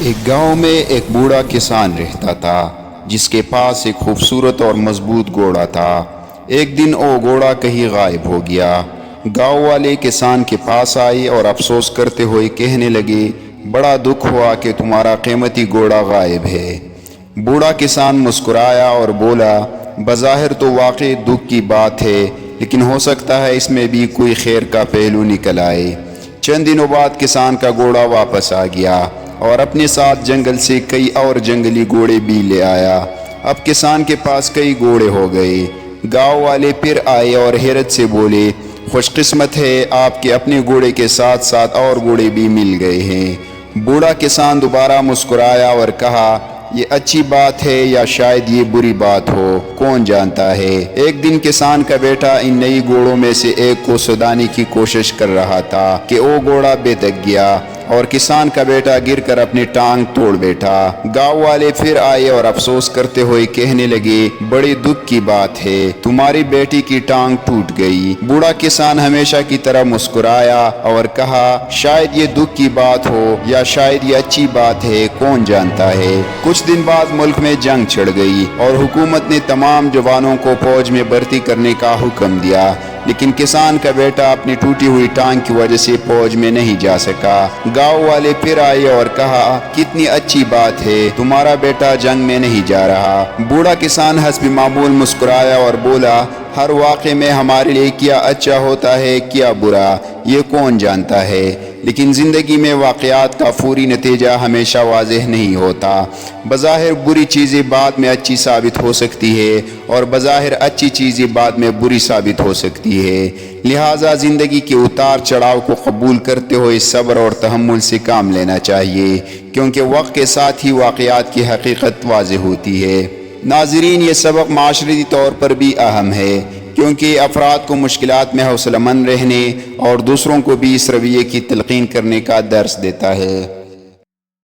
ایک گاؤں میں ایک بوڑھا کسان رہتا تھا جس کے پاس ایک خوبصورت اور مضبوط گھوڑا تھا۔ ایک دن وہ گھوڑا کہیں غائب ہو گیا۔ گاؤں والے کسان کے پاس آئے اور افسوس کرتے ہوئے کہنے لگے، بڑا دکھ ہوا کہ تمہارا قیمتی گھوڑا غائب ہے۔ بوڑھا کسان مسکرایا اور بولا، بظاہر تو واقعی دکھ کی بات ہے، لیکن ہو سکتا ہے اس میں بھی کوئی خیر کا پہلو نکل آئے۔ چند دنوں بعد کسان کا گھوڑا واپس آ گیا اور اپنے ساتھ جنگل سے کئی اور جنگلی گھوڑے بھی لے آیا۔ اب کسان کے پاس کئی گھوڑے ہو گئے۔ گاؤں والے پھر آئے اور حیرت سے بولے، خوش قسمت ہے، آپ کے اپنے گھوڑے کے ساتھ ساتھ اور گھوڑے بھی مل گئے ہیں۔ بوڑھا کسان دوبارہ مسکرایا اور کہا، یہ اچھی بات ہے یا شاید یہ بری بات ہو، کون جانتا ہے۔ ایک دن کسان کا بیٹا ان نئی گھوڑوں میں سے ایک کو سدانے کی کوشش کر رہا تھا کہ وہ گھوڑا بہتک گیا اور کسان کا بیٹا گر کر اپنی ٹانگ توڑ بیٹھا۔ گاؤں والے پھر آئے اور افسوس کرتے ہوئے کہنے لگے، بڑی دکھ کی بات ہے، تمہاری بیٹی کی ٹانگ ٹوٹ گئی۔ بوڑھا کسان ہمیشہ کی طرح مسکرایا اور کہا، شاید یہ دکھ کی بات ہو یا شاید یہ اچھی بات ہے، کون جانتا ہے۔ کچھ دن بعد ملک میں جنگ چھڑ گئی اور حکومت نے تمام جوانوں کو فوج میں بھرتی کرنے کا حکم دیا، لیکن کسان کا بیٹا اپنی ٹوٹی ہوئی ٹانگ کی وجہ سے فوج میں نہیں جا سکا۔ گاؤں والے پھر آئے اور کہا، کتنی اچھی بات ہے، تمہارا بیٹا جنگ میں نہیں جا رہا۔ بوڑھا کسان حسب معمول مسکرایا اور بولا، ہر واقعے میں ہمارے لیے کیا اچھا ہوتا ہے کیا برا، یہ کون جانتا ہے، لیکن زندگی میں واقعات کا فوری نتیجہ ہمیشہ واضح نہیں ہوتا۔ بظاہر بری چیزیں بعد میں اچھی ثابت ہو سکتی ہے اور بظاہر اچھی چیزیں بعد میں بری ثابت ہو سکتی ہے۔ لہٰذا زندگی کے اتار چڑھاؤ کو قبول کرتے ہوئے صبر اور تحمل سے کام لینا چاہیے، کیونکہ وقت کے ساتھ ہی واقعات کی حقیقت واضح ہوتی ہے۔ ناظرین، یہ سبق معاشرتی طور پر بھی اہم ہے، کیونکہ افراد کو مشکلات میں حوصلہ مند رہنے اور دوسروں کو بھی اس رویے کی تلقین کرنے کا درس دیتا ہے۔